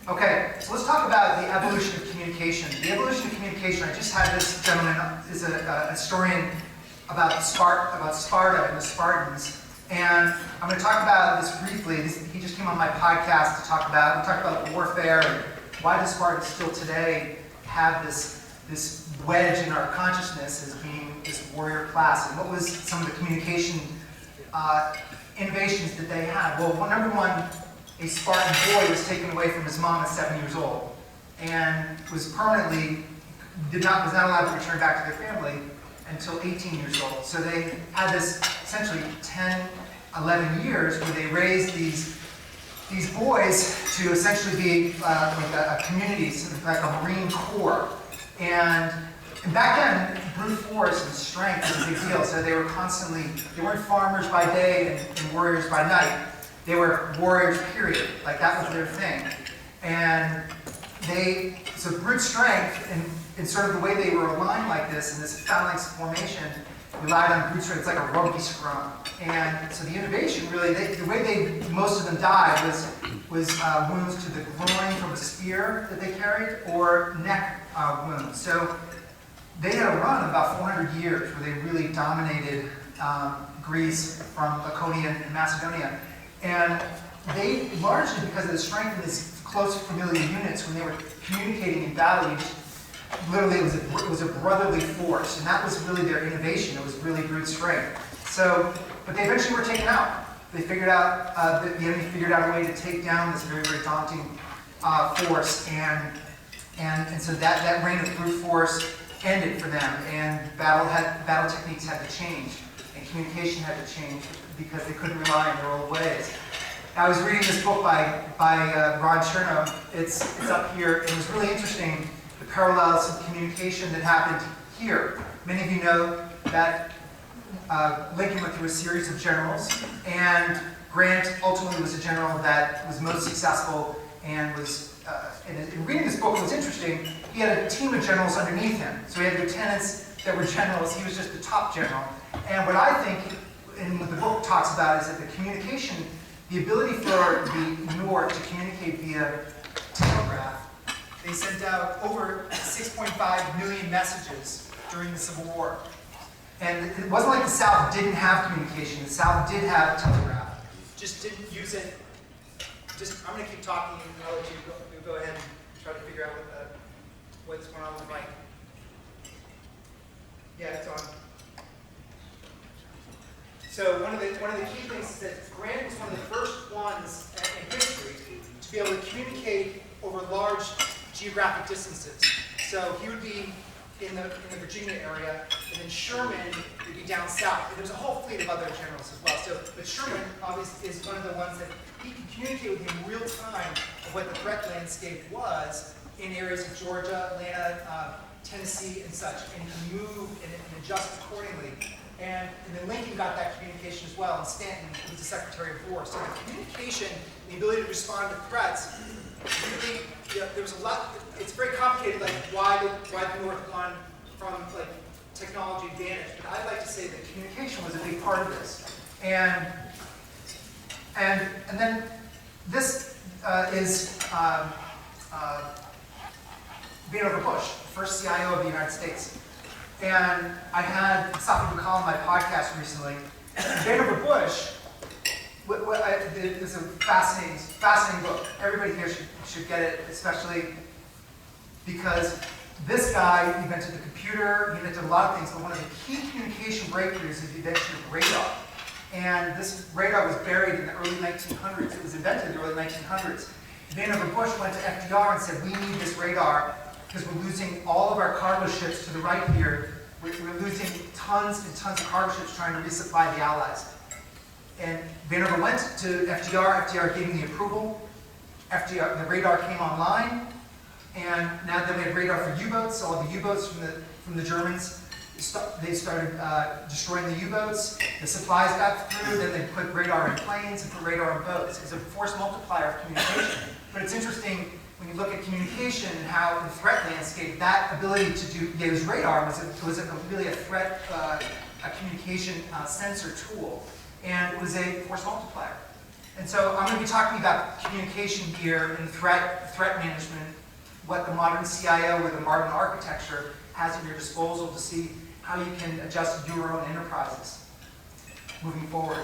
Okay, so let's talk about the evolution of communication. The evolution of communication, I just had this gentleman, is a historian about Sparta and the Spartans. And I'm going to talk about this briefly. He just came on my podcast to talk about warfare and why the Spartans still today have this wedge in our consciousness as being this warrior class. And what was some of the communication innovations that they had? Well, number one, a Spartan boy was taken away from his mom at 7 years old and was permanently, was not allowed to return back to their family until 18 years old. So they had this essentially 10, 11 years where they raised these boys to essentially be like a community, like a Marine Corps. And back then, brute force and strength was a big deal. So they weren't farmers by day and warriors by night. They were warriors, period. Like that was their thing. And so brute strength and sort of the way they were aligned like this in this phalanx formation relied on brute strength. It's like a rugby scrum. And so the innovation really, the way most of them died was wounds to the groin from a spear that they carried or neck wounds. So they had a run of about 400 years where they really dominated Greece from Laconia and Macedonia. And they, largely because of the strength of these close familial units, when they were communicating in battle, literally it was a brotherly force, and that was really their innovation. It was really brute strength. So, but they eventually were taken out. They figured out, the enemy figured out a way to take down this very, very daunting force, and so that reign of brute force ended for them, and battle techniques had to change, and communication had to change, because they couldn't rely on their old ways. I was reading this book by Rod Chernow. It's up here. It was really interesting, the parallels of communication that happened here. Many of you know that Lincoln went through a series of generals, and Grant ultimately was a general that was most successful and was, in reading this book, it was interesting, he had a team of generals underneath him. So he had lieutenants that were generals, he was just the top general. And what I think, and what the book talks about, is that the communication, the ability for the North to communicate via telegraph, they sent out over 6.5 million messages during the Civil War. And it wasn't like the South didn't have communication. The South did have telegraph, just didn't use it. I'm going to keep talking, and I'll let you go ahead and try to figure out what's going on with the mic. Yeah, it's on. So one of the key things is that Grant was one of the first ones in history to be able to communicate over large geographic distances. So he would be in the Virginia area, and then Sherman would be down south. And there's a whole fleet of other generals as well. So, but Sherman obviously is one of the ones that he can communicate with him in real time of what the threat landscape was in areas of Georgia, Atlanta, Tennessee, and such, and he can move and adjust accordingly. And then Lincoln got that communication as well, and Stanton was the Secretary of War. So the communication, the ability to respond to threats, really, there was a lot. It's very complicated, like why the North won from like technology advantage. But I'd like to say that communication was a big part of this. And then this is Vannevar Bush, the first CIO of the United States. And I had Safi Bukal on my podcast recently. Vannevar Bush, it's a fascinating book. Everybody here should get it, especially because this guy invented the computer, he invented a lot of things, but one of the key communication breakthroughs is the invention of radar. And this radar was buried in the early 1900s. It was invented in the early 1900s. Vannevar Bush went to FDR and said, we need this radar because we're losing all of our cargo ships to the right here. We're losing tons and tons of cargo ships trying to resupply the Allies. And Vannevar went to FDR. FDR gave him the approval. The radar came online. And now that we had radar for U-boats, all the U-boats from the Germans, they started destroying the U-boats. The supplies got through. Then they put radar in planes and put radar in boats. It's a force multiplier of communication. But it's interesting when you look at communication and how in the threat landscape, that ability to use radar was really a threat, a communication sensor tool. And it was a force multiplier. And so I'm going to be talking about communication here and threat management, what the modern CIO with a modern architecture has at your disposal to see how you can adjust your own enterprises moving forward.